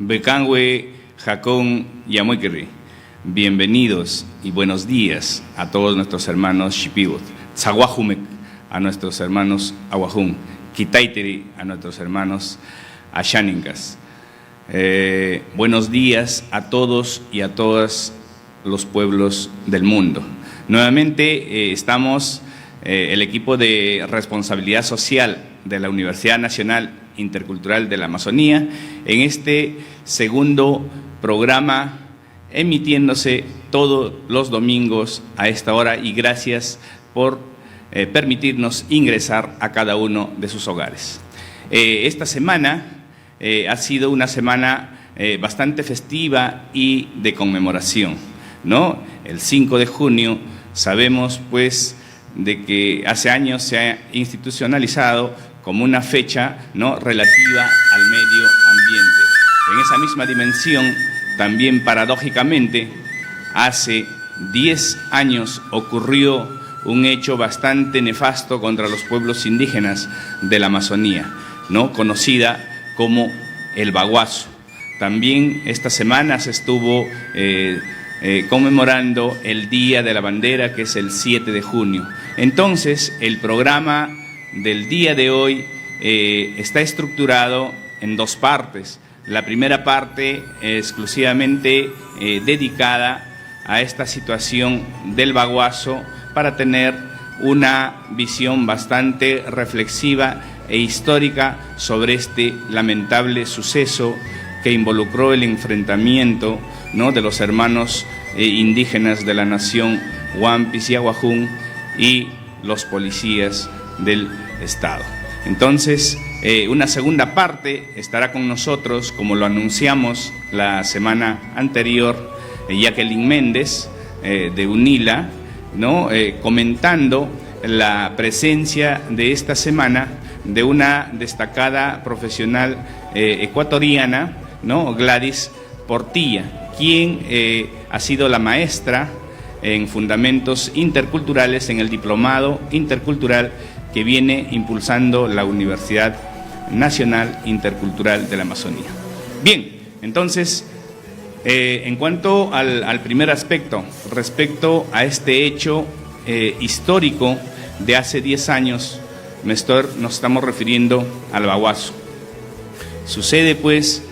Becangüe, Jacón y Amuiquiri. Bienvenidos y buenos días a todos nuestros hermanos Xipibut, Tzahuajumek a nuestros hermanos Aguajún, Quitaiteri a nuestros hermanos Axánincas. Buenos días a todos y a todas los pueblos del mundo. Nuevamente estamos el equipo de responsabilidad social de la Universidad Nacional Intercultural de la Amazonía en este segundo programa emitiéndose todos los domingos a esta hora, y gracias por permitirnos ingresar a cada uno de sus hogares. Esta semana ha sido una semana bastante festiva y de conmemoración, ¿no? El 5 de junio sabemos pues de que hace años se ha institucionalizado como una fecha, ¿no?, relativa al medio ambiente. En esa misma dimensión, también paradójicamente, hace 10 años ocurrió un hecho bastante nefasto contra los pueblos indígenas de la Amazonía, ¿no?, conocida como el Baguazo. También esta semana se estuvo conmemorando el Día de la Bandera, que es el 7 de junio. Entonces, el programa del día de hoy está estructurado en dos partes. La primera parte exclusivamente dedicada a esta situación del Baguazo para tener una visión bastante reflexiva e histórica sobre este lamentable suceso que involucró el enfrentamiento, ¿no?, de los hermanos indígenas de la nación Huampis y Aguajún y los policías del Estado. Entonces, una segunda parte estará con nosotros, como lo anunciamos la semana anterior, Jacqueline Méndez de UNILA, ¿no?, comentando la presencia de esta semana de una destacada profesional ecuatoriana, ¿no?, Gladys Portilla, quien ha sido la maestra en Fundamentos Interculturales en el Diplomado Intercultural que viene impulsando la Universidad Nacional Intercultural de la Amazonía. Bien, entonces, en cuanto al primer aspecto, respecto a este hecho histórico de hace 10 años, nos estamos refiriendo al Baguazo. Sucede pues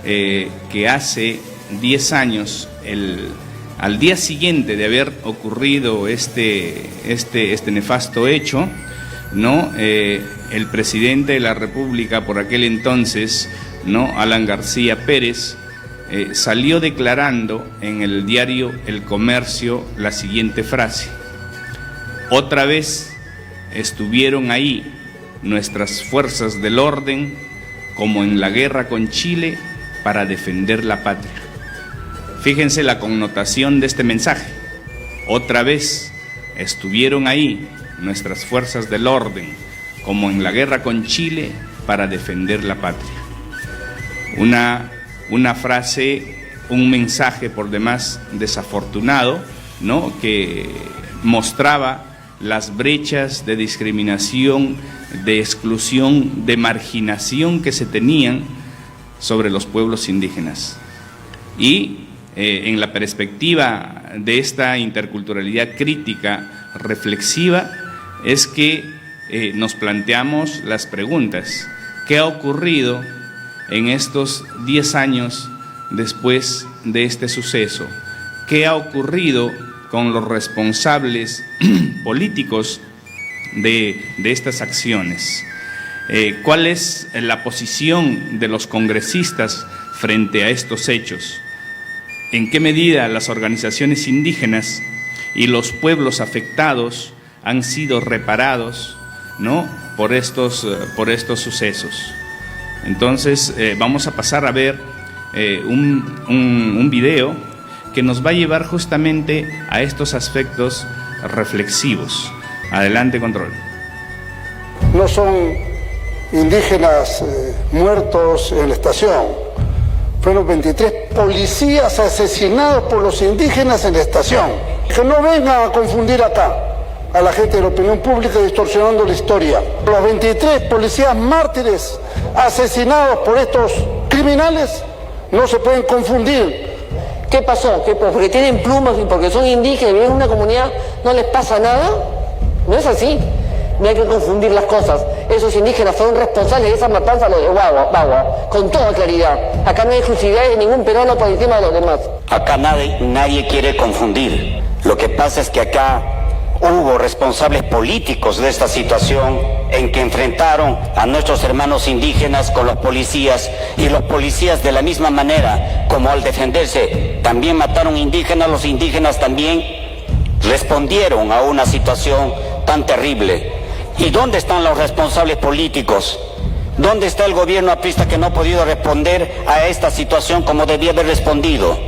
que hace 10 años, al día siguiente de haber ocurrido este nefasto hecho, ¿no?, el presidente de la República por aquel entonces, ¿no?, Alan García Pérez, salió declarando en el diario El Comercio la siguiente frase: otra vez estuvieron ahí nuestras fuerzas del orden, como en la guerra con Chile, para defender la patria. Fíjense la connotación de este mensaje. Otra vez estuvieron ahí nuestras fuerzas del orden, como en la guerra con Chile, para defender la patria. Una frase, un mensaje por demás desafortunado, ¿no?, que mostraba las brechas de discriminación, de exclusión, de marginación que se tenían sobre los pueblos indígenas. Y en la perspectiva de esta interculturalidad crítica, reflexiva, es que nos planteamos las preguntas: ¿qué ha ocurrido en estos 10 años después de este suceso? ¿Qué ha ocurrido con los responsables políticos de estas acciones? ¿Cuál es la posición de los congresistas frente a estos hechos? ¿En qué medida las organizaciones indígenas y los pueblos afectados han sido reparados, ¿no?, por estos sucesos? Entonces vamos a pasar a ver un video que nos va a llevar justamente a estos aspectos reflexivos. Adelante, control. No son indígenas muertos en la estación. Fueron 23 policías asesinados por los indígenas en la estación. Que no vengan a confundir acá a la gente de la opinión pública distorsionando la historia. Los 23 policías mártires asesinados por estos criminales no se pueden confundir. ¿Qué pasó? Porque tienen plumas y porque son indígenas y viven en una comunidad, ¿no les pasa nada? No es así. No hay que confundir las cosas. Esos indígenas fueron responsables de esa matanza de Bagua, con toda claridad. Acá no hay exclusividad de ningún peruano por encima de los demás. Acá nadie quiere confundir. Lo que pasa es que acá hubo responsables políticos de esta situación en que enfrentaron a nuestros hermanos indígenas con los policías, y los policías de la misma manera, como al defenderse también mataron indígenas, los indígenas también respondieron a una situación tan terrible. ¿Y dónde están los responsables políticos? ¿Dónde está el gobierno aprista que no ha podido responder a esta situación como debía haber respondido?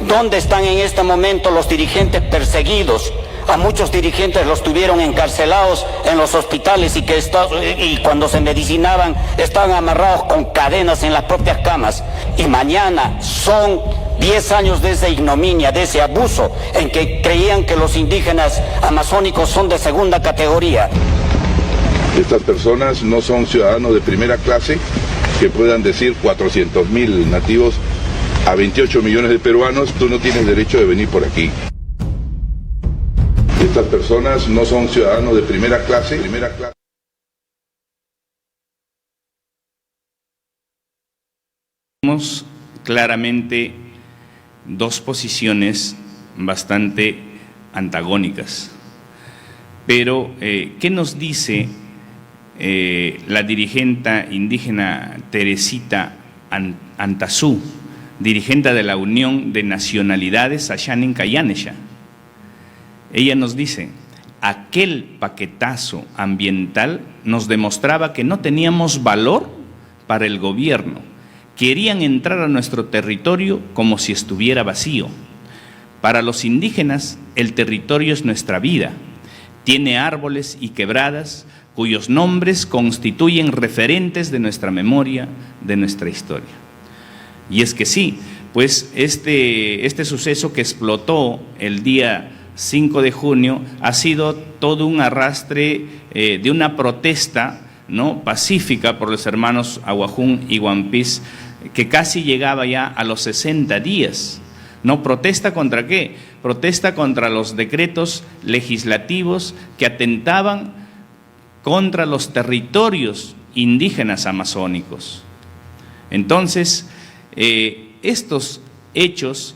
¿Dónde están en este momento los dirigentes perseguidos? A muchos dirigentes los tuvieron encarcelados en los hospitales y cuando se medicinaban estaban amarrados con cadenas en las propias camas. Y mañana son 10 años de esa ignominia, de ese abuso en que creían que los indígenas amazónicos son de segunda categoría. Estas personas no son ciudadanos de primera clase que puedan decir 400.000 nativos a 28 millones de peruanos, tú no tienes derecho de venir por aquí. Estas personas no son ciudadanos de primera clase. Tenemos claramente dos posiciones bastante antagónicas. Pero, ¿qué nos dice la dirigente indígena Teresita Antazú, dirigente de la Unión de Nacionalidades Ashanin Kayanesha? Ella nos dice: aquel paquetazo ambiental nos demostraba que no teníamos valor para el gobierno. Querían entrar a nuestro territorio como si estuviera vacío. Para los indígenas, el territorio es nuestra vida. Tiene árboles y quebradas cuyos nombres constituyen referentes de nuestra memoria, de nuestra historia. Y es que sí, pues este suceso que explotó el día 5 de junio ha sido todo un arrastre de una protesta, ¿no?, pacífica por los hermanos Aguajún y Guampís, que casi llegaba ya a los 60 días. ¿No? ¿Protesta contra qué? Protesta contra los decretos legislativos que atentaban contra los territorios indígenas amazónicos. Entonces, estos hechos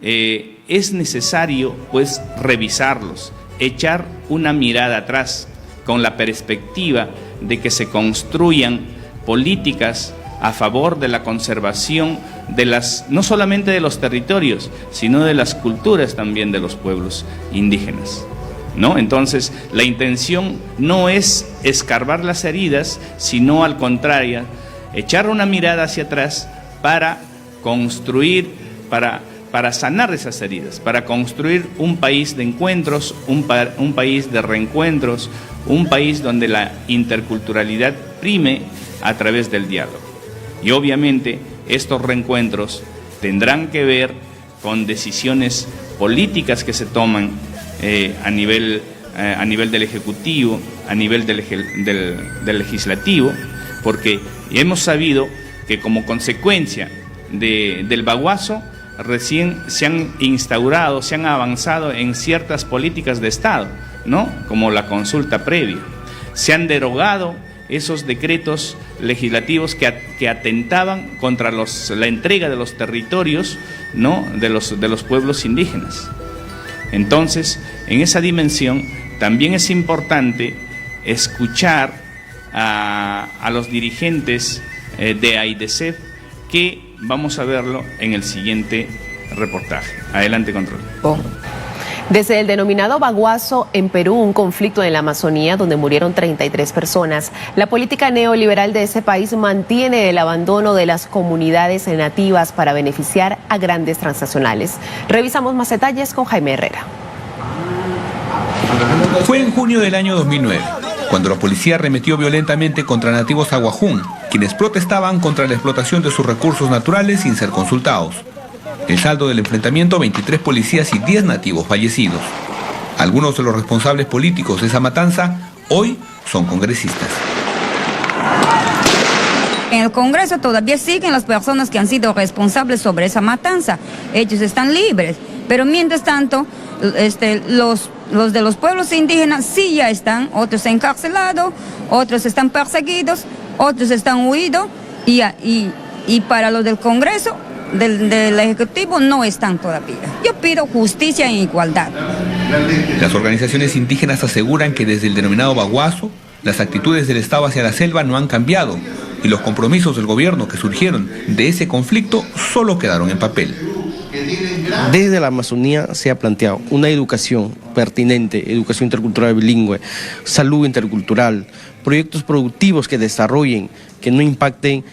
es necesario pues revisarlos, echar una mirada atrás con la perspectiva de que se construyan políticas a favor de la conservación de no solamente de los territorios, sino de las culturas también de los pueblos indígenas, ¿no? Entonces, la intención no es escarbar las heridas, sino al contrario, echar una mirada hacia atrás para construir, para sanar esas heridas, para construir un país de encuentros, un país de reencuentros, un país donde la interculturalidad prime a través del diálogo. Y obviamente estos reencuentros tendrán que ver con decisiones políticas que se toman a nivel del Ejecutivo, a nivel del Legislativo, porque hemos sabido que como consecuencia del baguazo recién se han instaurado, se han avanzado en ciertas políticas de Estado, ¿no?, como la consulta previa. Se han derogado esos decretos legislativos que atentaban contra la entrega de los territorios, ¿no?, de los pueblos indígenas. Entonces, en esa dimensión también es importante escuchar a los dirigentes de AIDESEF, que vamos a verlo en el siguiente reportaje. Adelante, control. Desde el denominado baguazo en Perú, un conflicto en la Amazonía donde murieron 33 personas, la política neoliberal de ese país mantiene el abandono de las comunidades nativas para beneficiar a grandes transnacionales. Revisamos más detalles con Jaime Herrera. Fue en junio del año 2009, cuando la policía arremetió violentamente contra nativos Aguajún, quienes protestaban contra la explotación de sus recursos naturales sin ser consultados. El saldo del enfrentamiento: 23 policías y 10 nativos fallecidos. Algunos de los responsables políticos de esa matanza hoy son congresistas. En el Congreso todavía siguen las personas que han sido responsables sobre esa matanza. Ellos están libres, pero mientras tanto, los de los pueblos indígenas sí ya están, otros encarcelados, otros están perseguidos, otros están huidos, y para los del Congreso, del Ejecutivo, no están todavía. Yo pido justicia e igualdad. Las organizaciones indígenas aseguran que desde el denominado Baguazo, las actitudes del Estado hacia la selva no han cambiado y los compromisos del gobierno que surgieron de ese conflicto solo quedaron en papel. Desde la Amazonía se ha planteado una educación pertinente, educación intercultural bilingüe, salud intercultural, proyectos productivos que desarrollen, que no impacten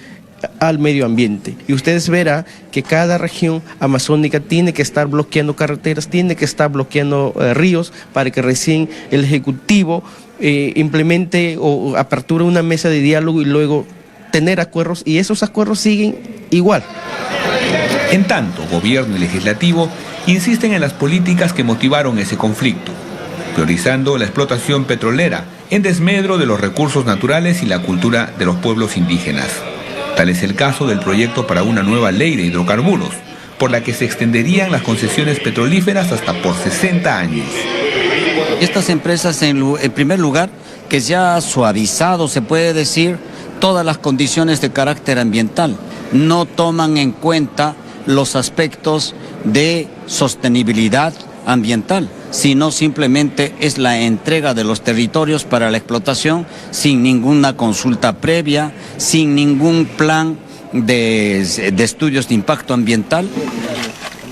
al medio ambiente. Y ustedes verán que cada región amazónica tiene que estar bloqueando carreteras, tiene que estar bloqueando ríos para que recién el Ejecutivo implemente o aperture una mesa de diálogo y luego tener acuerdos, y esos acuerdos siguen igual. En tanto, gobierno y legislativo insisten en las políticas que motivaron ese conflicto, priorizando la explotación petrolera en desmedro de los recursos naturales y la cultura de los pueblos indígenas. Tal es el caso del proyecto para una nueva ley de hidrocarburos, por la que se extenderían las concesiones petrolíferas hasta por 60 años. Estas empresas, en primer lugar, que se ha suavizado, se puede decir, todas las condiciones de carácter ambiental, no toman en cuenta los aspectos de sostenibilidad ambiental, sino simplemente es la entrega de los territorios para la explotación sin ninguna consulta previa, sin ningún plan de estudios de impacto ambiental.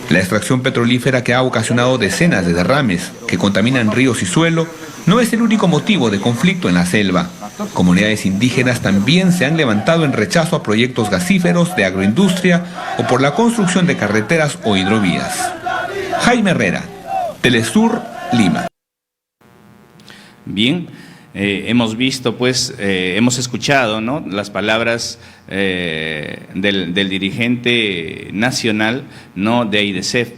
La extracción petrolífera, que ha ocasionado decenas de derrames que contaminan ríos y suelo, no es el único motivo de conflicto en la selva. Comunidades indígenas también se han levantado en rechazo a proyectos gasíferos de agroindustria o por la construcción de carreteras o hidrovías. Jaime Herrera, Telesur, Lima. Bien, hemos visto, pues, hemos escuchado, ¿no?, las palabras del dirigente nacional, ¿no?, de AIDESEF.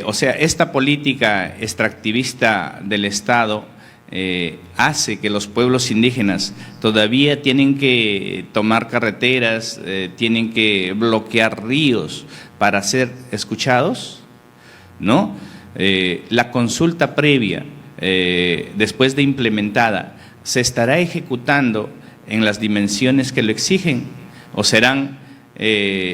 O sea, esta política extractivista del Estado hace que los pueblos indígenas todavía tienen que tomar carreteras, tienen que bloquear ríos para ser escuchados, ¿no? La consulta previa, después de implementada, ¿se estará ejecutando en las dimensiones que lo exigen o serán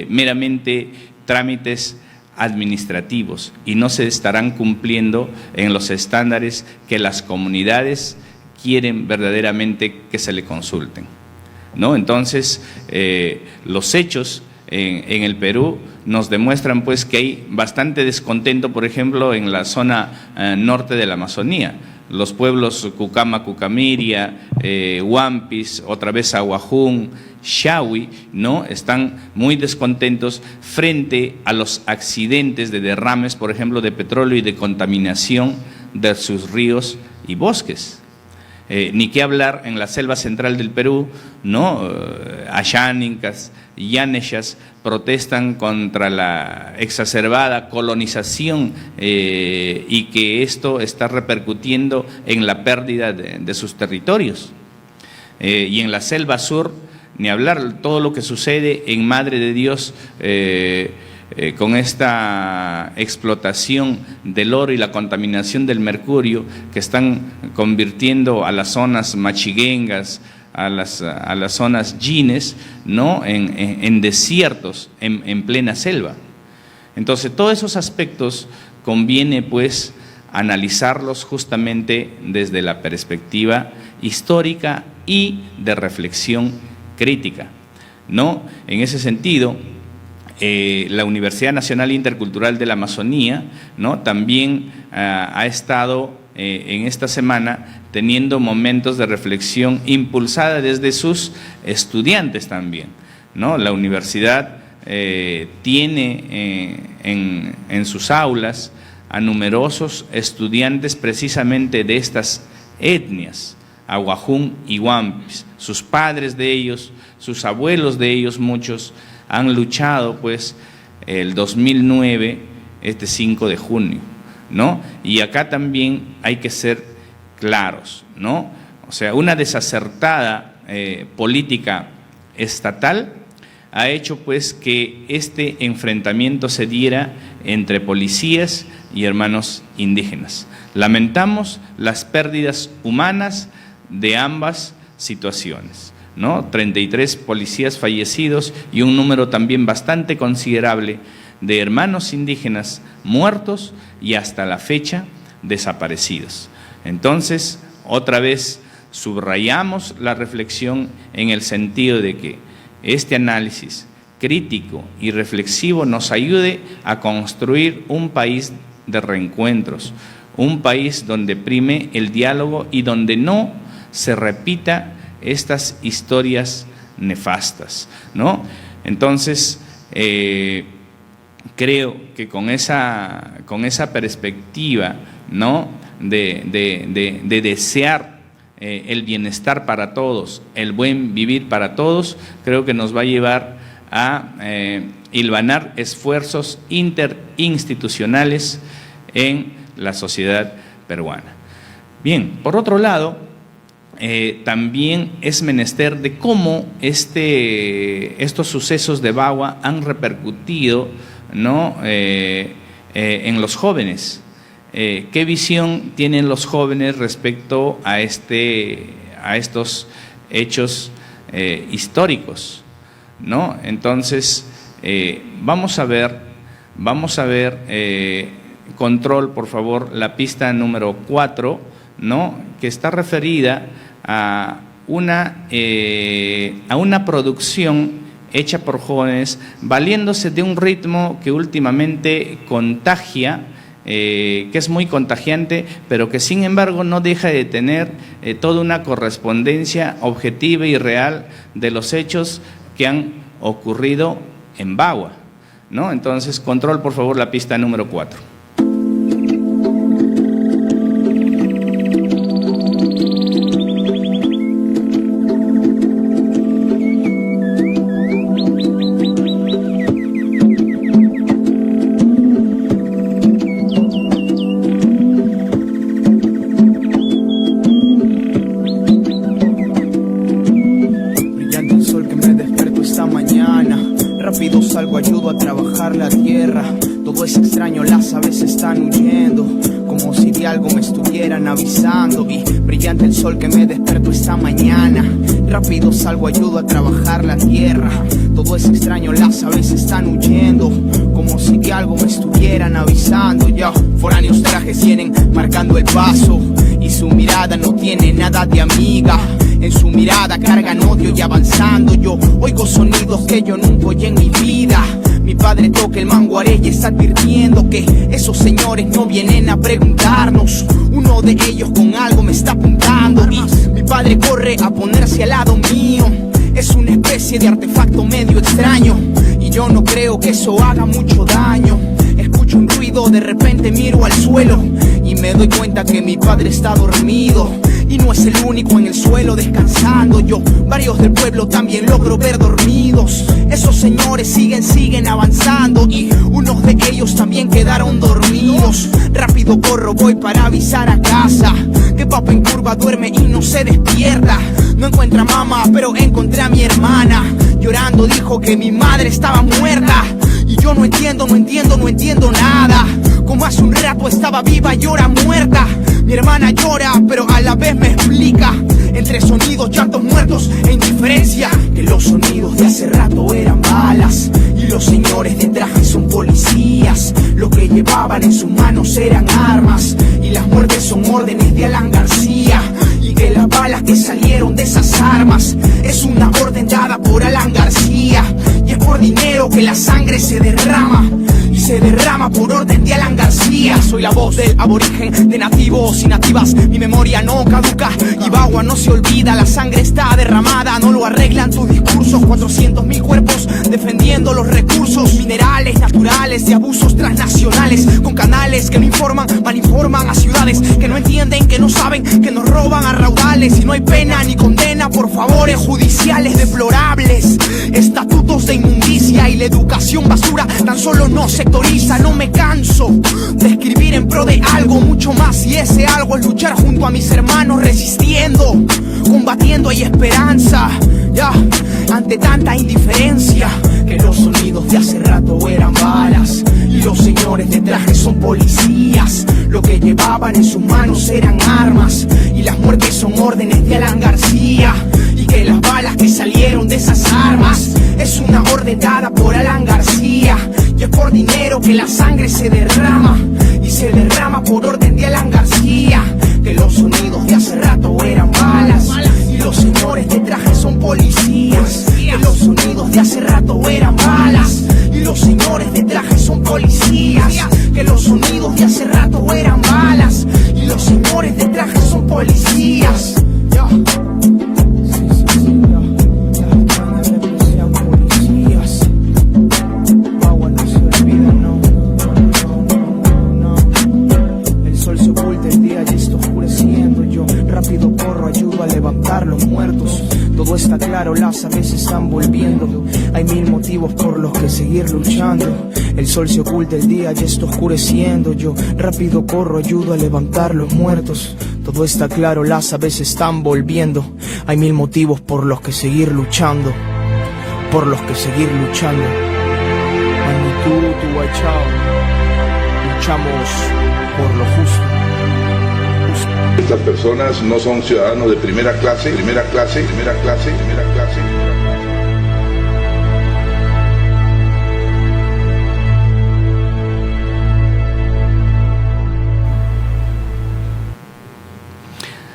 meramente trámites administrativos y no se estarán cumpliendo en los estándares que las comunidades quieren verdaderamente que se le consulten, ¿no? Entonces, los hechos en el Perú nos demuestran, pues, que hay bastante descontento, por ejemplo, en la zona norte de la Amazonía. Los pueblos Cucama, Cucamiria, Huampis, otra vez Aguajún, Shawi, ¿no?, están muy descontentos frente a los accidentes de derrames, por ejemplo, de petróleo y de contaminación de sus ríos y bosques. Ni qué hablar en la selva central del Perú, ¿no? Ayánicas, Yaneshas protestan contra la exacerbada colonización y que esto está repercutiendo en la pérdida de sus territorios. Y en la selva sur, ni hablar todo lo que sucede en Madre de Dios con esta explotación del oro y la contaminación del mercurio que están convirtiendo a las zonas machiguengas, a las zonas yines, ¿no?, en desiertos, en plena selva. Entonces, todos esos aspectos conviene, pues, analizarlos justamente desde la perspectiva histórica y de reflexión crítica, ¿no? En ese sentido, la Universidad Nacional Intercultural de la Amazonía, ¿no?, también ha estado en esta semana teniendo momentos de reflexión impulsada desde sus estudiantes también, ¿no? La universidad tiene en sus aulas a numerosos estudiantes precisamente de estas etnias, Aguajún y Huampis. Sus padres de ellos, sus abuelos de ellos, muchos han luchado, pues, el 2009, este 5 de junio, ¿no? Y acá también hay que ser claros, ¿no? O sea, una desacertada política estatal ha hecho pues que este enfrentamiento se diera entre policías y hermanos indígenas. Lamentamos las pérdidas humanas de ambas situaciones, ¿no? 33 policías fallecidos y un número también bastante considerable de hermanos indígenas muertos y hasta la fecha desaparecidos. Entonces, otra vez subrayamos la reflexión en el sentido de que este análisis crítico y reflexivo nos ayude a construir un país de reencuentros, un país donde prime el diálogo y donde no se repita estas historias nefastas, ¿no? Entonces, creo que con esa perspectiva, ¿no?, de desear el bienestar para todos, el buen vivir para todos, creo que nos va a llevar a hilvanar esfuerzos interinstitucionales en la sociedad peruana. Bien, por otro lado, también es menester de cómo estos sucesos de Bagua han repercutido, ¿no?, en los jóvenes. ¿Qué visión tienen los jóvenes respecto a estos hechos históricos, ¿no? Entonces, vamos a ver, control, por favor, la pista número 4, ¿no?, que está referida a una producción hecha por jóvenes, valiéndose de un ritmo que últimamente contagia, que es muy contagiante, pero que sin embargo no deja de tener toda una correspondencia objetiva y real de los hechos que han ocurrido en Bagua, ¿no? Entonces, control, por favor, la pista número 4. Salgo, ayudo a trabajar la tierra. Todo es extraño, las aves están huyendo, como si de algo me estuvieran avisando. Y brillante el sol que me despertó esta mañana. Rápido salgo, ayudo a trabajar la tierra. Todo es extraño, las aves están huyendo, como si de algo me estuvieran avisando. Ya, foráneos trajes vienen marcando el paso, y su mirada no tiene nada de amiga. En su mirada cargan odio y avanzando yo oigo sonidos que yo nunca oí en mi vida. Mi padre toca el manguaré y está advirtiendo que esos señores no vienen a preguntarnos. Uno de ellos con algo me está apuntando y mi padre corre a ponerse al lado mío. Es una especie de artefacto medio extraño y yo no creo que eso haga mucho daño. Escucho un ruido, de repente miro al suelo y me doy cuenta que mi padre está dormido. Y no es el único en el suelo descansando. Yo, varios del pueblo también logro ver dormidos. Esos señores siguen avanzando y unos de ellos también quedaron dormidos. Rápido corro, voy para avisar a casa que papá en curva duerme y no se despierta. No encuentra a mamá, pero encontré a mi hermana. Llorando dijo que mi madre estaba muerta. Y yo no entiendo nada. Como hace un rato estaba viva y ahora muerta. Mi hermana llora, pero a la vez me explica, entre sonidos, llantos, muertos e indiferencia, que los sonidos de hace rato eran balas y los señores de traje son policías. Lo que llevaban en sus manos eran armas y las muertes son órdenes de Alan García. Y que las balas que salieron de esas armas es una orden dada por Alan García. Y es por dinero que la sangre se derrama. Y se derrama por orden de Alan García. Soy la voz del aborigen, de nativos y nativas. Mi memoria no caduca y Bagua no se olvida. La sangre está derramada, no lo arreglan tus discursos. 400.000 cuerpos defendiendo los recursos minerales, naturales y abusos transnacionales. Con canales que no informan, malinforman a ciudades que no entienden, que no saben, que nos roban a raudales. Y no hay pena ni condena por favores judiciales deplorables. Estatutos llenos de inmundicia y la educación basura tan solo no sectoriza. No me canso de escribir en pro de algo mucho más, y ese algo es luchar junto a mis hermanos, resistiendo, combatiendo. Hay esperanza, ya, ante tanta indiferencia, que los sonidos de hace rato eran balas y los señores de traje son policías. Lo que llevaban en sus manos eran armas y las muertes son órdenes de Alan García, y que las balas que salieron de esas armas es una orden dada por Alan García, y es por dinero que la sangre se derrama, y se derrama por orden de Alan García. Que los sonidos de hace rato eran balas y los señores de traje son policías. Que los sonidos de hace rato eran balas y los señores de traje son policías. Que los sonidos de hace rato eran balas y los señores de traje son policías. Rápido corro, ayudo a levantar los muertos. Todo está claro, las aves están volviendo. Hay mil motivos por los que seguir luchando. El sol se oculta, el día ya está oscureciendo. Yo rápido corro, ayudo a levantar los muertos. Todo está claro, las aves están volviendo. Hay mil motivos por los que seguir luchando. Por los que seguir luchando. Magnitud, Huachao. Luchamos por lo justo. Estas personas no son ciudadanos de primera clase.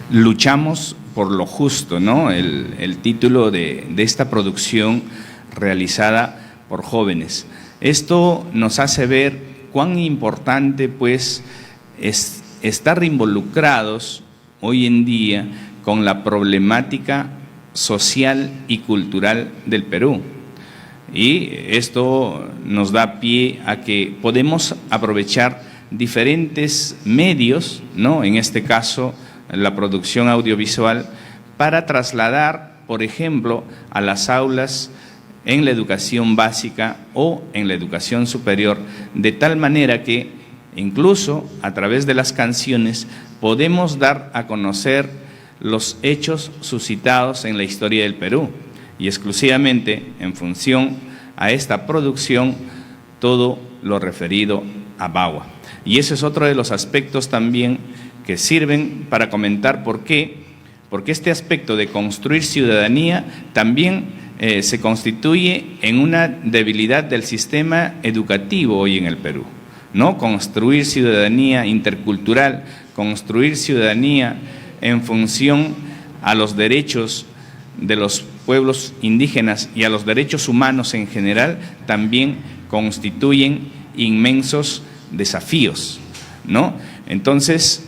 Luchamos por lo justo, ¿no? El título de esta producción realizada por jóvenes. Esto nos hace ver cuán importante, pues, es estar involucrados hoy en día con la problemática social y cultural del Perú. Y esto nos da pie a que podemos aprovechar diferentes medios, ¿no? En este caso, la producción audiovisual, para trasladar, por ejemplo, a las aulas en la educación básica o en la educación superior, de tal manera que incluso a través de las canciones podemos dar a conocer los hechos suscitados en la historia del Perú, y exclusivamente en función a esta producción todo lo referido a Bagua. Y ese es otro de los aspectos también que sirven para comentar por qué, porque este aspecto de construir ciudadanía también se constituye en una debilidad del sistema educativo hoy en el Perú. ¿No? Construir ciudadanía intercultural, construir ciudadanía en función a los derechos de los pueblos indígenas y a los derechos humanos en general, también constituyen inmensos desafíos, ¿no? Entonces,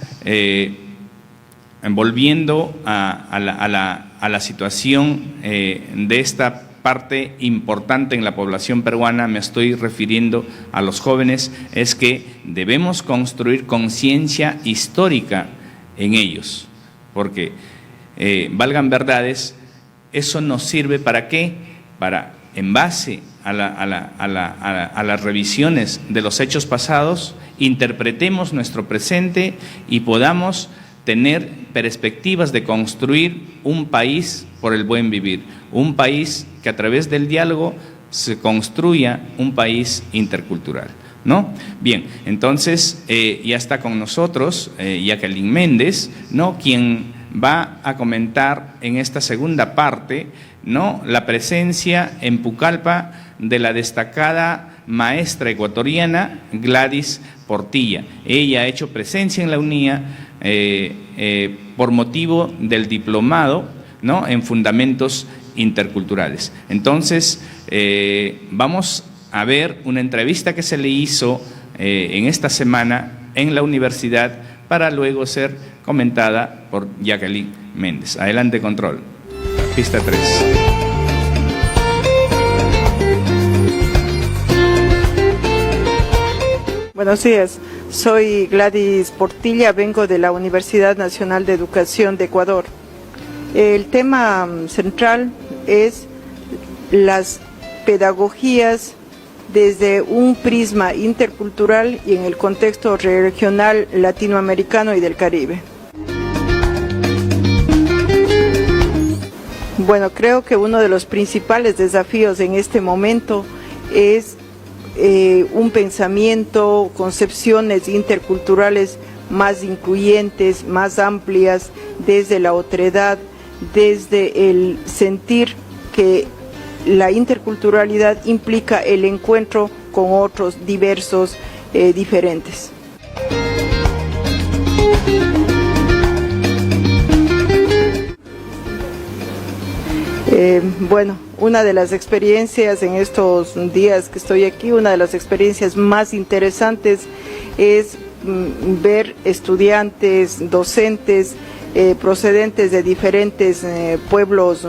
volviendo a la situación de esta parte importante en la población peruana, me estoy refiriendo a los jóvenes, es que debemos construir conciencia histórica en ellos, porque, valgan verdades, eso nos sirve ¿para qué? Para, en base a las revisiones de los hechos pasados, interpretemos nuestro presente y podamos tener perspectivas de construir un país por el buen vivir, un país que a través del diálogo se construya un país intercultural, ¿no? Bien, entonces ya está con nosotros Jacqueline Méndez, ¿no? Quien va a comentar en esta segunda parte, ¿no? La presencia en Pucallpa de la destacada maestra ecuatoriana Gladys Portilla. Ella ha hecho presencia en la UNIA por motivo del diplomado, ¿no? En fundamentos interculturales. Entonces, vamos a ver una entrevista que se le hizo en esta semana en la universidad para luego ser comentada por Jacqueline Méndez. Adelante, control. Pista 3. Buenos días, soy Gladys Portilla, vengo de la Universidad Nacional de Educación de Ecuador. El tema central es las pedagogías desde un prisma intercultural y en el contexto regional latinoamericano y del Caribe. Bueno, creo que uno de los principales desafíos en este momento es un pensamiento, concepciones interculturales más incluyentes, más amplias, desde la otredad, desde el sentir que la interculturalidad implica el encuentro con otros diversos, diferentes. Bueno, una de las experiencias en estos días que estoy aquí, una de las experiencias más interesantes es ver estudiantes, docentes, procedentes de diferentes pueblos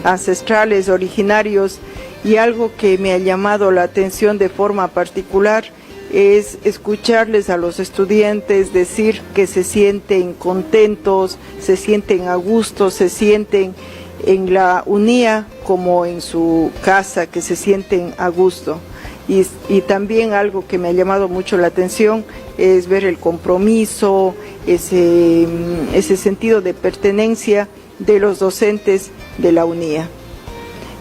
ancestrales, originarios, y algo que me ha llamado la atención de forma particular es escucharles a los estudiantes decir que se sienten contentos, se sienten a gusto, se sienten en la UNIA como en su casa, que se sienten a gusto. Y también algo que me ha llamado mucho la atención es ver el compromiso, ese sentido de pertenencia de los docentes de la UNIA.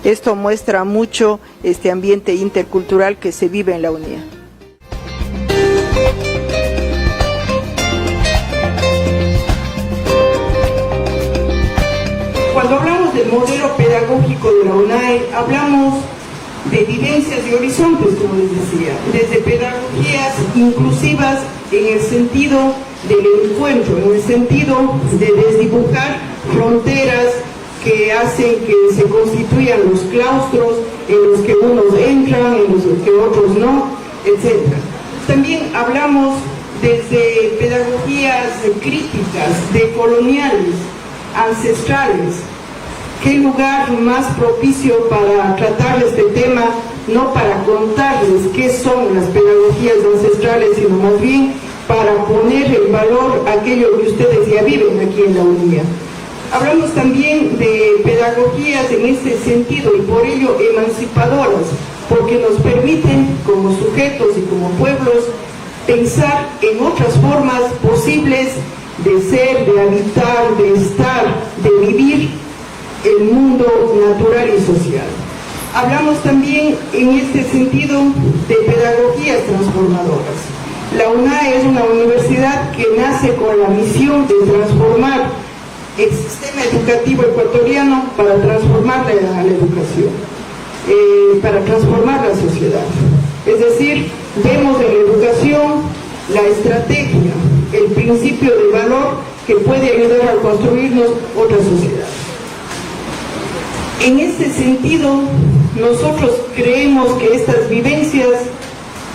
Esto muestra mucho este ambiente intercultural que se vive en la UNIA. Cuando hablamos del modelo pedagógico de la UNAE, hablamos de vivencias y horizontes, como les decía, desde pedagogías inclusivas en el sentido del encuentro, en el sentido de desdibujar fronteras que hacen que se constituyan los claustros en los que unos entran, en los que otros no, etc. También hablamos desde pedagogías críticas, decoloniales, ancestrales. ¿Qué lugar más propicio para tratar este tema? No para contarles qué son las pedagogías ancestrales, sino más bien para poner en valor aquello que ustedes ya viven aquí en la UNIA. Hablamos también de pedagogías en este sentido y por ello emancipadoras, porque nos permiten como sujetos y como pueblos pensar en otras formas posibles de ser, de habitar, de estar, de vivir el mundo natural y social. Hablamos también en este sentido de pedagogías transformadoras. La UNAE es una universidad que nace con la misión de transformar el sistema educativo ecuatoriano para transformar la educación, para transformar la sociedad. Es decir, vemos en la educación la estrategia, el principio de valor que puede ayudar a construirnos otra sociedad. En este sentido, nosotros creemos que estas vivencias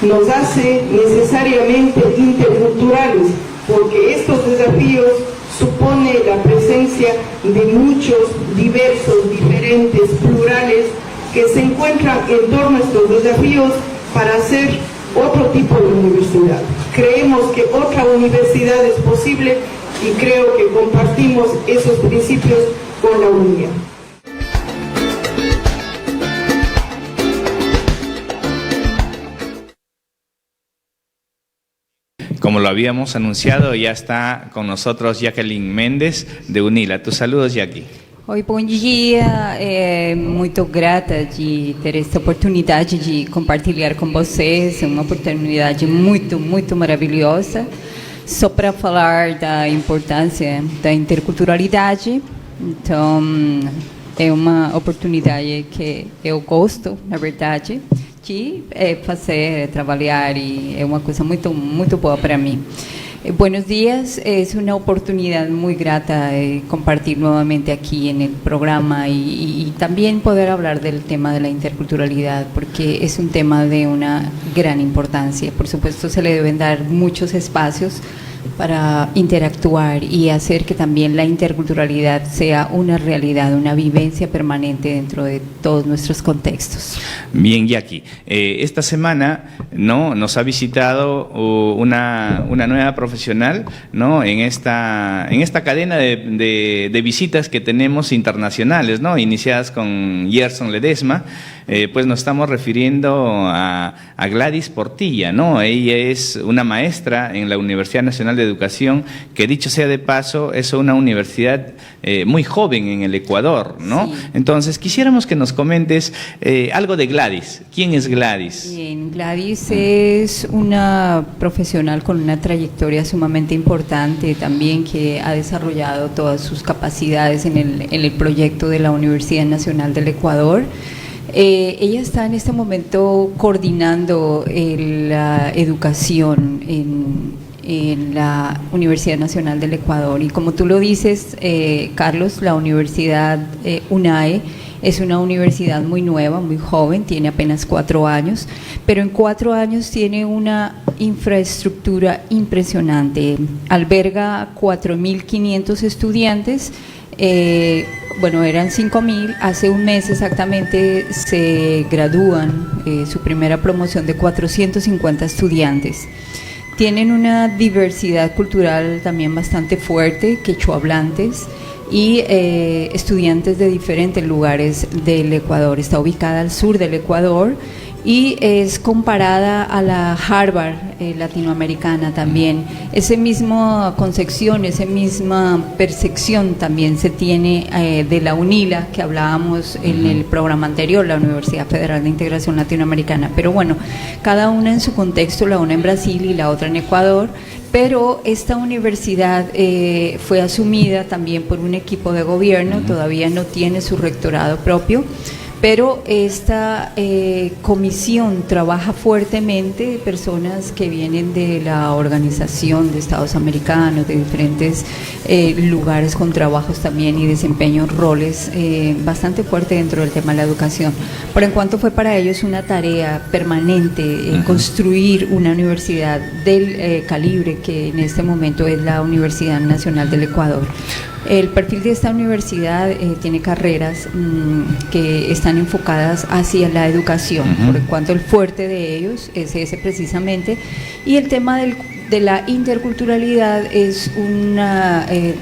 nos hacen necesariamente interculturales, porque estos desafíos supone la presencia de muchos, diversos, diferentes, plurales, que se encuentran en torno a estos desafíos para hacer otro tipo de universidad. Creemos que otra universidad es posible y creo que compartimos esos principios con la UNIA. Como lo habíamos anunciado, ya está con nosotros Jacqueline Méndez de UNILA. Tus saludos, Jackie. Oi, bom dia. Muito grata de ter essa oportunidade de compartilhar com vocês, uma oportunidade muito maravilhosa, só para falar da importância da interculturalidade. Então, é uma oportunidade que eu gosto, na verdade, de fazer, trabalhar, e é uma coisa muito boa para mim. Buenos días, es una oportunidad muy grata compartir nuevamente aquí en el programa y también poder hablar del tema de la interculturalidad, porque es un tema de una gran importancia. Por supuesto, se le deben dar muchos espacios para interactuar y hacer que también la interculturalidad sea una realidad, una vivencia permanente dentro de todos nuestros contextos. Bien, Jackie. Esta semana, ¿no?, nos ha visitado una nueva profesional, ¿no?, en esta cadena de visitas que tenemos internacionales, ¿no?, iniciadas con Gerson Ledesma. pues nos estamos refiriendo a Gladys Portilla, ¿no? Ella es una maestra en la Universidad Nacional de Educación, que dicho sea de paso, es una universidad muy joven en el Ecuador, ¿no? Sí. Entonces, quisiéramos que nos comentes algo de Gladys. ¿Quién es Gladys? Bien, Gladys es una profesional con una trayectoria sumamente importante también, que ha desarrollado todas sus capacidades en el proyecto de la Universidad Nacional del Ecuador. Ella está en este momento coordinando la educación en la Universidad Nacional del Ecuador, y como tú lo dices, Carlos, la Universidad UNAE es una universidad muy nueva, muy joven, tiene apenas 4 años, pero en 4 años tiene una infraestructura impresionante. Alberga 4.500 estudiantes, bueno, eran 5.000, hace un mes exactamente se gradúan su primera promoción de 450 estudiantes. Tienen una diversidad cultural también bastante fuerte, quechohablantes, y estudiantes de diferentes lugares del Ecuador. Está ubicada al sur del Ecuador y es comparada a la Harvard latinoamericana también. Esa misma concepción, esa misma percepción también se tiene de la UNILA, que hablábamos en el programa anterior, la Universidad Federal de Integración Latinoamericana. Pero bueno, cada una en su contexto, la una en Brasil y la otra en Ecuador. Pero esta universidad fue asumida también por un equipo de gobierno, todavía no tiene su rectorado propio, pero esta comisión trabaja fuertemente, personas que vienen de la Organización de Estados Americanos, de diferentes lugares con trabajos también y desempeños, roles bastante fuertes dentro del tema de la educación. Por en cuanto fue para ellos una tarea permanente construir una universidad del calibre que en este momento es la Universidad Nacional del Ecuador. El perfil de esta universidad tiene carreras que están enfocadas hacia la educación, por cuanto el fuerte de ellos es ese precisamente, y el tema de la interculturalidad es un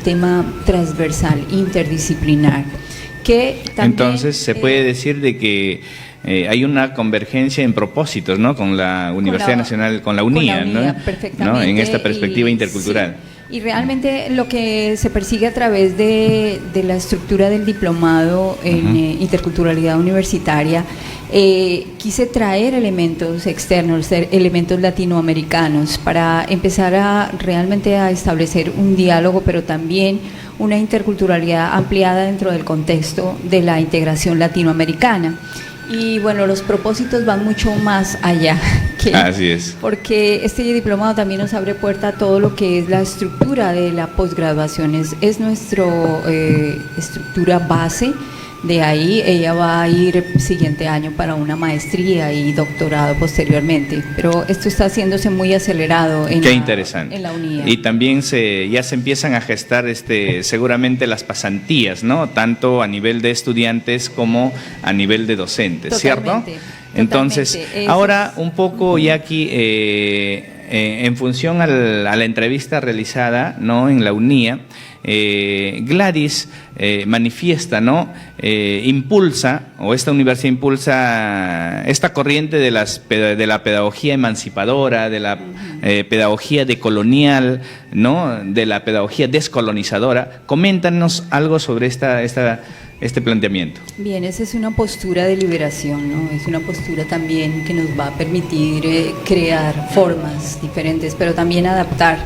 tema transversal, interdisciplinar, que también, entonces se puede decir de que hay una convergencia en propósitos, ¿no?, con la Universidad Nacional, con la UNIA, ¿no?, en esta perspectiva intercultural. Sí. Y realmente lo que se persigue a través de la estructura del diplomado en interculturalidad universitaria, quise traer elementos externos, elementos latinoamericanos, para empezar realmente a establecer un diálogo, pero también una interculturalidad ampliada dentro del contexto de la integración latinoamericana. Y bueno, los propósitos van mucho más allá. Así es. Porque este diplomado también nos abre puerta a todo lo que es la estructura de la posgraduación. Es nuestra estructura base. De ahí ella va a ir el siguiente año para una maestría y doctorado posteriormente. Pero esto está haciéndose muy acelerado en la UNIA. Y también ya se empiezan a gestar seguramente las pasantías, ¿no?, tanto a nivel de estudiantes como a nivel de docentes, ¿cierto? Entonces, ahora un poco, Jackie, en función a la entrevista realizada, ¿no?, en la UNIA, Gladys manifiesta, ¿no?, impulsa, o esta universidad impulsa esta corriente de la pedagogía emancipadora, de la pedagogía decolonial, ¿no?, de la pedagogía descolonizadora. Coméntanos algo sobre este planteamiento. Bien, esa es una postura de liberación, ¿no? Es una postura también que nos va a permitir crear formas diferentes, pero también adaptar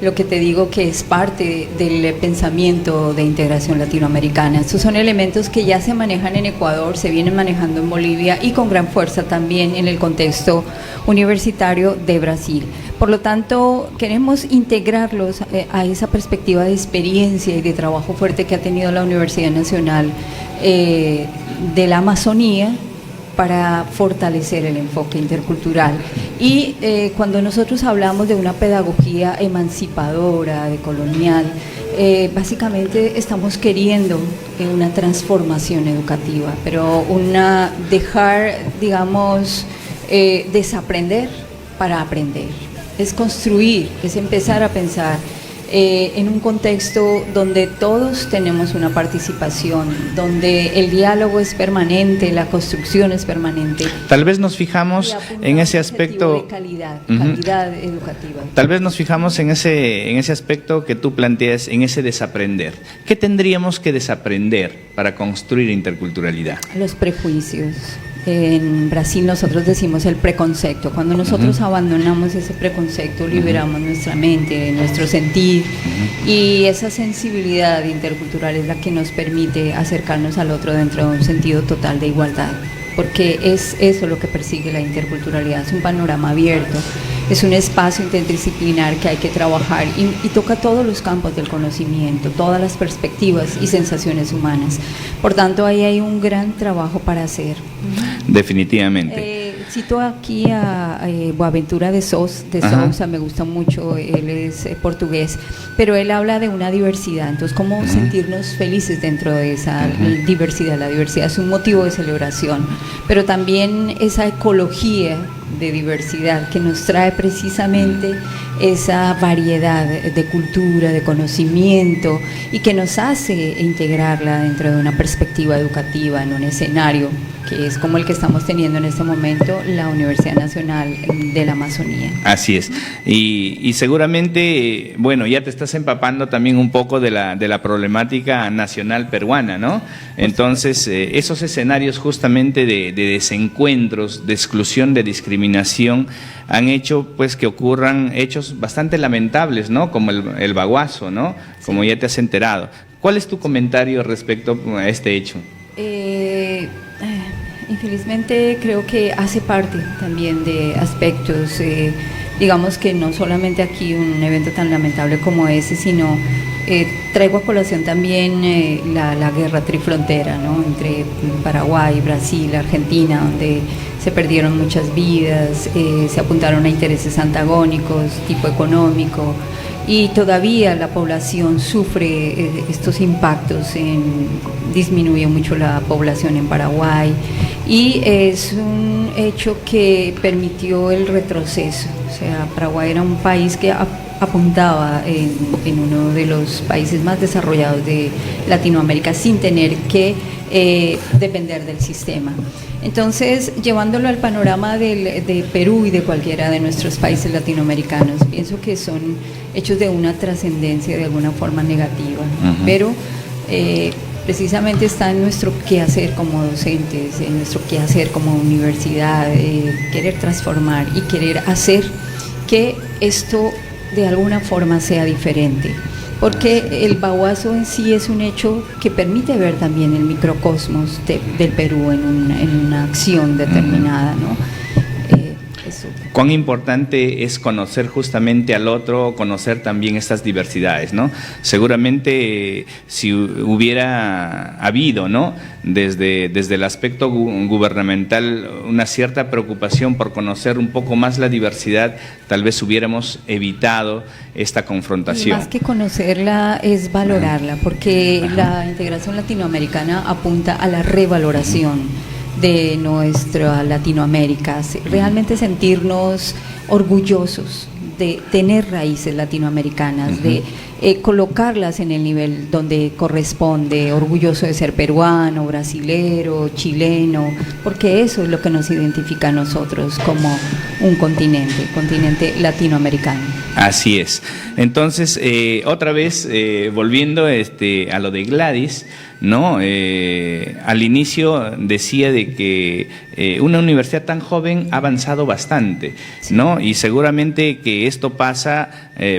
lo que te digo que es parte del pensamiento de integración latinoamericana. Estos son elementos que ya se manejan en Ecuador, se vienen manejando en Bolivia y con gran fuerza también en el contexto universitario de Brasil. Por lo tanto, queremos integrarlos a esa perspectiva de experiencia y de trabajo fuerte que ha tenido la Universidad Nacional de la Amazonía, para fortalecer el enfoque intercultural. Y cuando nosotros hablamos de una pedagogía emancipadora, decolonial, básicamente estamos queriendo una transformación educativa, pero dejar, digamos, desaprender para aprender. Es construir, es empezar a pensar en un contexto donde todos tenemos una participación, donde el diálogo es permanente, la construcción es permanente. Tal vez nos fijamos en ese aspecto de calidad educativa. Tal vez nos fijamos en ese aspecto que tú planteas, en ese desaprender. ¿Qué tendríamos que desaprender para construir interculturalidad? Los prejuicios. En Brasil nosotros decimos el preconcepto. Cuando nosotros abandonamos ese preconcepto, liberamos nuestra mente, nuestro sentir, y esa sensibilidad intercultural es la que nos permite acercarnos al otro dentro de un sentido total de igualdad, porque es eso lo que persigue la interculturalidad, es un panorama abierto, es un espacio interdisciplinar que hay que trabajar y toca todos los campos del conocimiento, todas las perspectivas y sensaciones humanas. Por tanto, ahí hay un gran trabajo para hacer. Definitivamente. Cito aquí a Boaventura de Sousa, me gusta mucho, él es portugués, pero él habla de una diversidad, entonces cómo sentirnos felices dentro de esa diversidad. La diversidad es un motivo de celebración, pero también esa ecología de diversidad que nos trae precisamente esa variedad de cultura, de conocimiento, y que nos hace integrarla dentro de una perspectiva educativa en un escenario que es como el que estamos teniendo en este momento, la Universidad Nacional de la Amazonía. Así es, y seguramente, bueno, ya te estás empapando también un poco de la problemática nacional peruana, ¿no? Entonces, esos escenarios justamente de desencuentros, de exclusión, de discriminación, han hecho pues que ocurran hechos bastante lamentables, ¿no? Como el baguazo, ¿no? Como ya te has enterado. ¿Cuál es tu comentario respecto a este hecho? Infelizmente creo que hace parte también de aspectos, digamos que no solamente aquí un evento tan lamentable como ese, sino traigo a colación también la guerra trifrontera, ¿no? Entre Paraguay, Brasil, Argentina, donde se perdieron muchas vidas, se apuntaron a intereses antagónicos, tipo económico, y todavía la población sufre estos impactos. Disminuyó mucho la población en Paraguay, y es un hecho que permitió el retroceso. O sea, Paraguay era un país que apuntaba en uno de los países más desarrollados de Latinoamérica sin tener que depender del sistema. Entonces, llevándolo al panorama de Perú y de cualquiera de nuestros países latinoamericanos, pienso que son hechos de una trascendencia de alguna forma negativa, pero precisamente está en nuestro quehacer como docentes, en nuestro quehacer como universidad, querer transformar y querer hacer que esto de alguna forma sea diferente, porque el baguazo en sí es un hecho que permite ver también el microcosmos del Perú en una acción determinada, ¿no? Cuán importante es conocer justamente al otro, conocer también estas diversidades, ¿no? Seguramente si hubiera habido, ¿no?, desde el aspecto gubernamental una cierta preocupación por conocer un poco más la diversidad, tal vez hubiéramos evitado esta confrontación. Más que conocerla es valorarla, porque la integración latinoamericana apunta a la revaloración de nuestra Latinoamérica, realmente sentirnos orgullosos de tener raíces latinoamericanas, de colocarlas en el nivel donde corresponde, orgulloso de ser peruano, brasilero, chileno, porque eso es lo que nos identifica a nosotros como un continente latinoamericano. Así es. Entonces, otra vez, volviendo a lo de Gladys, ¿no? Al inicio decía de que una universidad tan joven ha avanzado bastante, ¿no? Y seguramente que esto pasa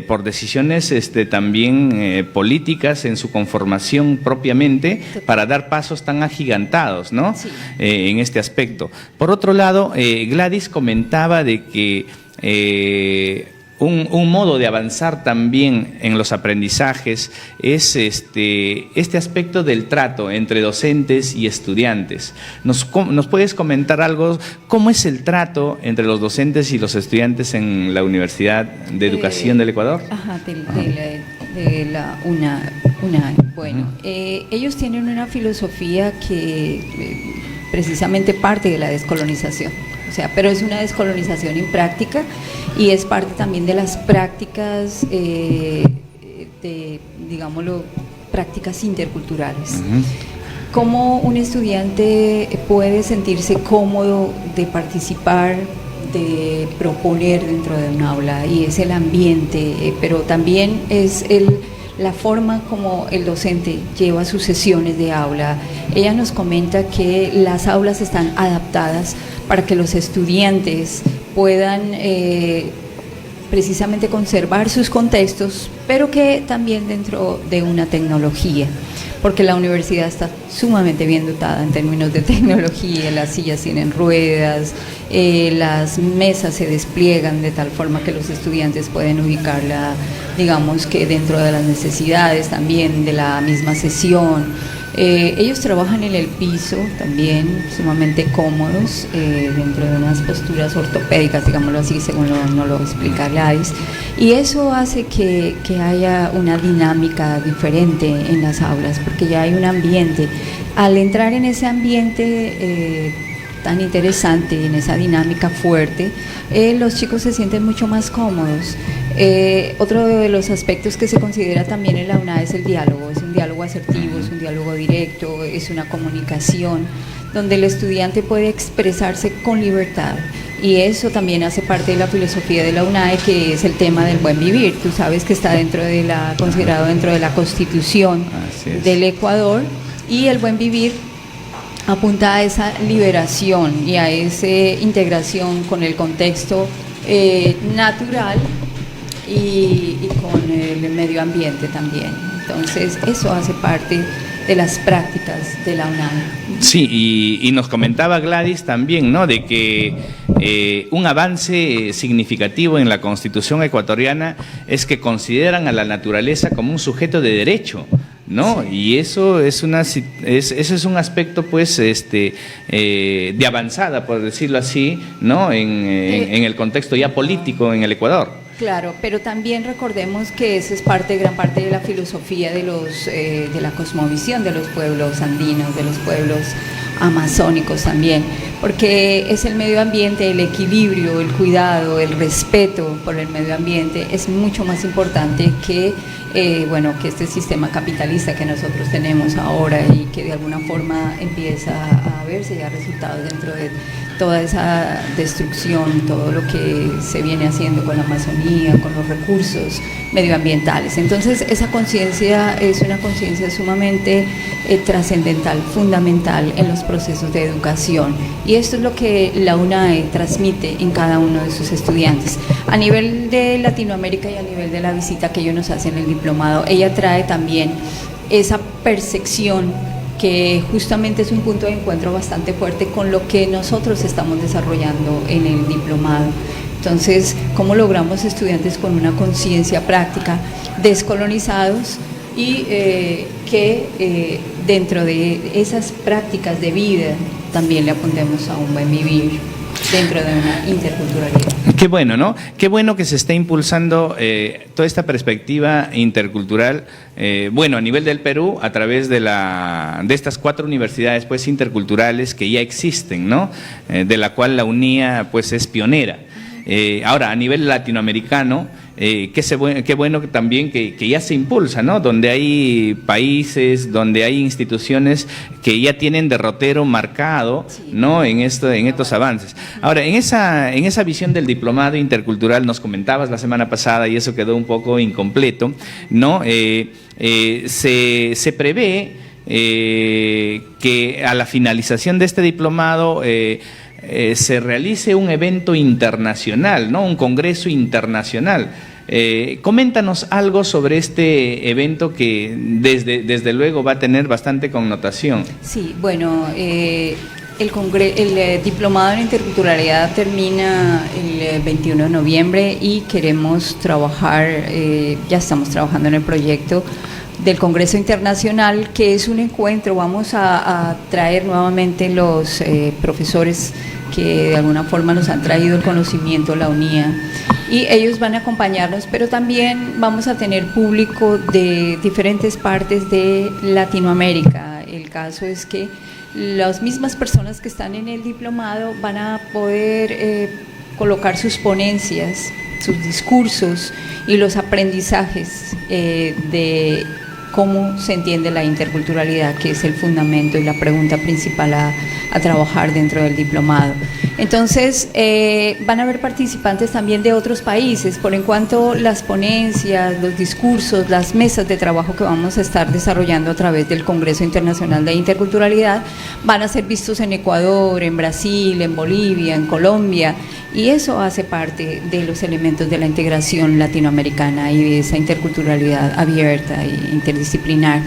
por decisiones también políticas en su conformación propiamente para dar pasos tan agigantados, ¿no? Sí. En este aspecto. Por otro lado, Gladys comentaba de que un modo de avanzar también en los aprendizajes es este aspecto del trato entre docentes y estudiantes. ¿Nos puedes comentar algo? ¿Cómo es el trato entre los docentes y los estudiantes en la Universidad de Educación del Ecuador? Bueno, ellos tienen una filosofía que precisamente parte de la descolonización. O sea, pero es una descolonización en práctica y es parte también de las prácticas de, digámoslo, prácticas interculturales. ¿Cómo un estudiante puede sentirse cómodo de participar, de proponer dentro de un aula? Y es el ambiente, pero también es la forma como el docente lleva sus sesiones de aula. Ella nos comenta que las aulas están adaptadas para que los estudiantes puedan precisamente conservar sus contextos, pero que también dentro de una tecnología, porque la universidad está sumamente bien dotada en términos de tecnología, las sillas tienen ruedas, las mesas se despliegan de tal forma que los estudiantes pueden ubicarla, digamos que dentro de las necesidades también de la misma sesión. Ellos trabajan en el piso también, sumamente cómodos, dentro de unas posturas ortopédicas, digámoslo así, según nos lo explica Gladys, y eso hace que haya una dinámica diferente en las aulas, porque ya hay un ambiente. Al entrar en ese ambiente tan interesante, en esa dinámica fuerte, los chicos se sienten mucho más cómodos. Otro de los aspectos que se considera también en la UNAD es el diálogo. Es un diálogo asertivo, es un diálogo directo, es una comunicación donde el estudiante puede expresarse con libertad, y eso también hace parte de la filosofía de la UNAD, que es el tema del buen vivir. Tú sabes que está considerado dentro de la Constitución del Ecuador, y el buen vivir apunta a esa liberación y a esa integración con el contexto natural y con el medio ambiente también. Entonces eso hace parte de las prácticas de la UNAM. Sí, y nos comentaba Gladys también, ¿no?, de que un avance significativo en la Constitución ecuatoriana es que consideran a la naturaleza como un sujeto de derecho, ¿no? Sí. Y eso es eso es un aspecto, pues, de avanzada, por decirlo así, ¿no?, en el contexto ya político en el Ecuador. Claro, pero también recordemos que eso es gran parte de la filosofía de la cosmovisión de los pueblos andinos, de los pueblos amazónicos también, porque es el medio ambiente, el equilibrio, el cuidado, el respeto por el medio ambiente es mucho más importante que que este sistema capitalista que nosotros tenemos ahora, y que de alguna forma empieza a verse ya resultados dentro de toda esa destrucción, todo lo que se viene haciendo con la Amazonía, con los recursos medioambientales. Entonces esa conciencia es una conciencia sumamente trascendental, fundamental en los procesos de educación, y esto es lo que la UNAE transmite en cada uno de sus estudiantes. A nivel de Latinoamérica y a nivel de la visita que ellos nos hacen en el diplomado, ella trae también esa percepción que justamente es un punto de encuentro bastante fuerte con lo que nosotros estamos desarrollando en el diplomado. Entonces, ¿cómo logramos estudiantes con una conciencia práctica, descolonizados, y que dentro de esas prácticas de vida también le apuntemos a un buen vivir dentro de una interculturalidad? Qué bueno, ¿no? Qué bueno que se esté impulsando toda esta perspectiva intercultural, a nivel del Perú, a través de estas 4 universidades, pues, interculturales que ya existen, ¿no? De la cual la UNIA, pues, es pionera. Ahora, a nivel latinoamericano, qué bueno también que ya se impulsa, ¿no? Donde hay países, donde hay instituciones que ya tienen derrotero marcado, ¿no?, en estos avances. Ahora, en esa visión del diplomado intercultural, nos comentabas la semana pasada, y eso quedó un poco incompleto, ¿no? Se prevé que a la finalización de este diplomado se realice un evento internacional, ¿no?, un congreso internacional. Coméntanos algo sobre este evento que desde luego va a tener bastante connotación. Sí, bueno, el diplomado en interculturalidad termina el 21 de noviembre y queremos trabajar, ya estamos trabajando en el proyecto del Congreso Internacional, que es un encuentro. Vamos a traer nuevamente los profesores que de alguna forma nos han traído el conocimiento, la UNIA, y ellos van a acompañarnos, pero también vamos a tener público de diferentes partes de Latinoamérica. El caso es que las mismas personas que están en el diplomado van a poder colocar sus ponencias sus discursos y los aprendizajes de cómo se entiende la interculturalidad, que es el fundamento y la pregunta principal a trabajar dentro del diplomado. Entonces, van a haber participantes también de otros países, por en cuanto las ponencias, los discursos, las mesas de trabajo que vamos a estar desarrollando a través del Congreso Internacional de Interculturalidad van a ser vistos en Ecuador, en Brasil, en Bolivia, en Colombia, y eso hace parte de los elementos de la integración latinoamericana y de esa interculturalidad abierta e interdisciplinar.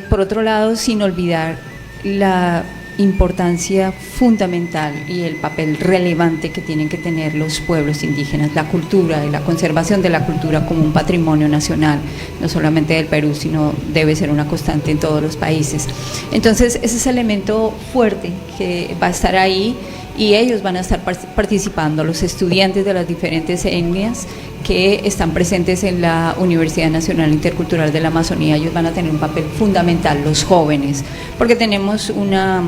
Por otro lado, sin olvidar la importancia fundamental y el papel relevante que tienen que tener los pueblos indígenas, la cultura y la conservación de la cultura como un patrimonio nacional, no solamente del Perú, sino debe ser una constante en todos los países. Entonces, ese es el elemento fuerte que va a estar ahí, y ellos van a estar participando, los estudiantes de las diferentes etnias que están presentes en la Universidad Nacional Intercultural de la Amazonía. Ellos van a tener un papel fundamental, los jóvenes, porque tenemos una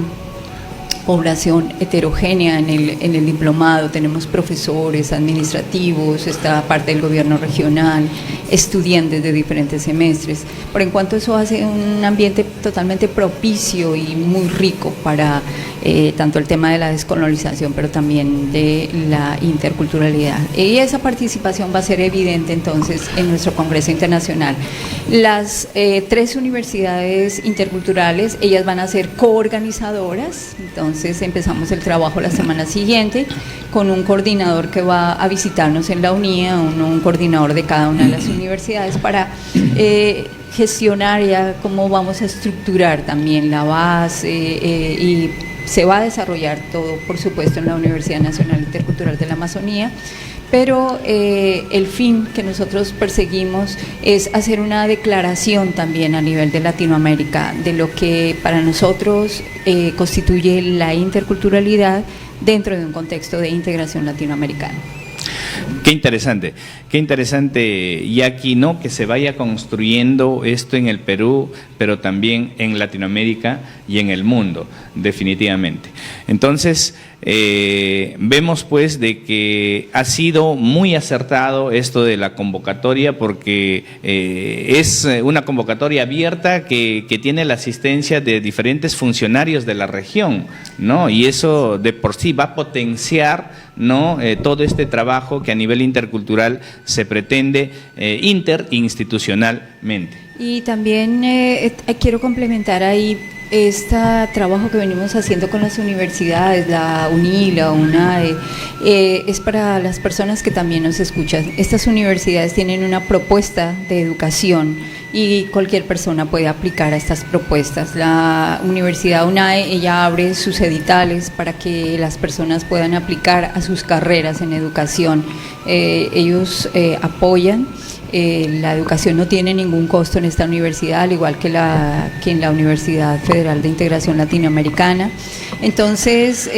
población heterogénea en el diplomado, tenemos profesores, administrativos, está parte del gobierno regional, estudiantes de diferentes semestres, por en cuanto eso hace un ambiente totalmente propicio y muy rico para tanto el tema de la descolonización, pero también de la interculturalidad. Y esa participación va a ser evidente entonces en nuestro Congreso Internacional. Las 3 universidades interculturales, ellas van a ser coorganizadoras, entonces empezamos el trabajo la semana siguiente con un coordinador que va a visitarnos en la UNIA, un coordinador de cada una de las universidades para gestionar ya cómo vamos a estructurar también la base y se va a desarrollar todo, por supuesto, en la Universidad Nacional Intercultural de la Amazonía, pero el fin que nosotros perseguimos es hacer una declaración también a nivel de Latinoamérica de lo que para nosotros constituye la interculturalidad dentro de un contexto de integración latinoamericana. Qué interesante, Jackie, ¿no? Que se vaya construyendo esto en el Perú, pero también en Latinoamérica y en el mundo, definitivamente. Entonces, vemos pues de que ha sido muy acertado esto de la convocatoria, porque es una convocatoria abierta que tiene la asistencia de diferentes funcionarios de la región, ¿no? Y eso de por sí va a potenciar, ¿no? Todo este trabajo que a nivel intercultural se pretende interinstitucionalmente. Y también quiero complementar ahí este trabajo que venimos haciendo con las universidades, la UNI, la UNAE, es para las personas que también nos escuchan. Estas universidades tienen una propuesta de educación y cualquier persona puede aplicar a estas propuestas. La Universidad UNAE, ella abre sus editales para que las personas puedan aplicar a sus carreras en educación. Ellos apoyan. La educación no tiene ningún costo en esta universidad, al igual que en la Universidad Federal de Integración Latinoamericana. Entonces,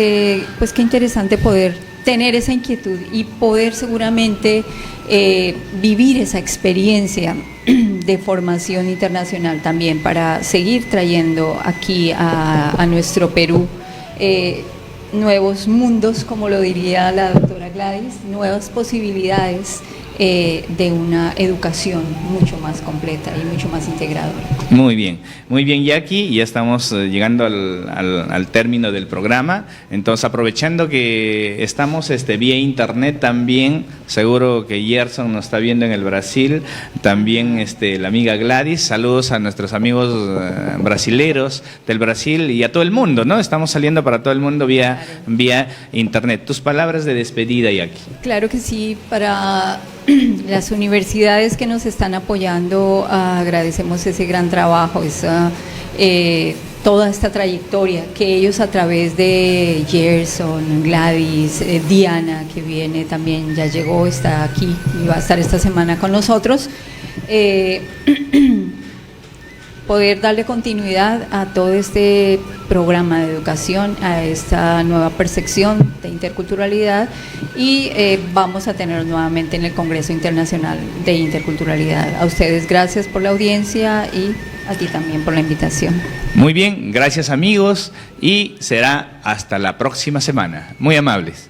pues qué interesante poder tener esa inquietud y poder seguramente vivir esa experiencia de formación internacional también para seguir trayendo aquí a nuestro Perú nuevos mundos, como lo diría la doctora Gladys, nuevas posibilidades de una educación mucho más completa y mucho más integradora. Muy bien, Jackie, ya estamos llegando al término del programa. Entonces, aprovechando que estamos vía internet también, seguro que Gerson nos está viendo en el Brasil, también la amiga Gladys, saludos a nuestros amigos brasileros del Brasil y a todo el mundo, ¿no? Estamos saliendo para todo el mundo vía internet. Tus palabras de despedida, Jackie. Claro que sí, para las universidades que nos están apoyando, agradecemos ese gran trabajo, toda esta trayectoria que ellos a través de Gerson, Gladys, Diana, que viene también, ya llegó, está aquí y va a estar esta semana con nosotros, poder darle continuidad a todo este programa de educación, a esta nueva percepción de interculturalidad, y vamos a tener nuevamente en el Congreso Internacional de Interculturalidad. A ustedes gracias por la audiencia y a ti también por la invitación. Muy bien, gracias amigos, y será hasta la próxima semana. Muy amables.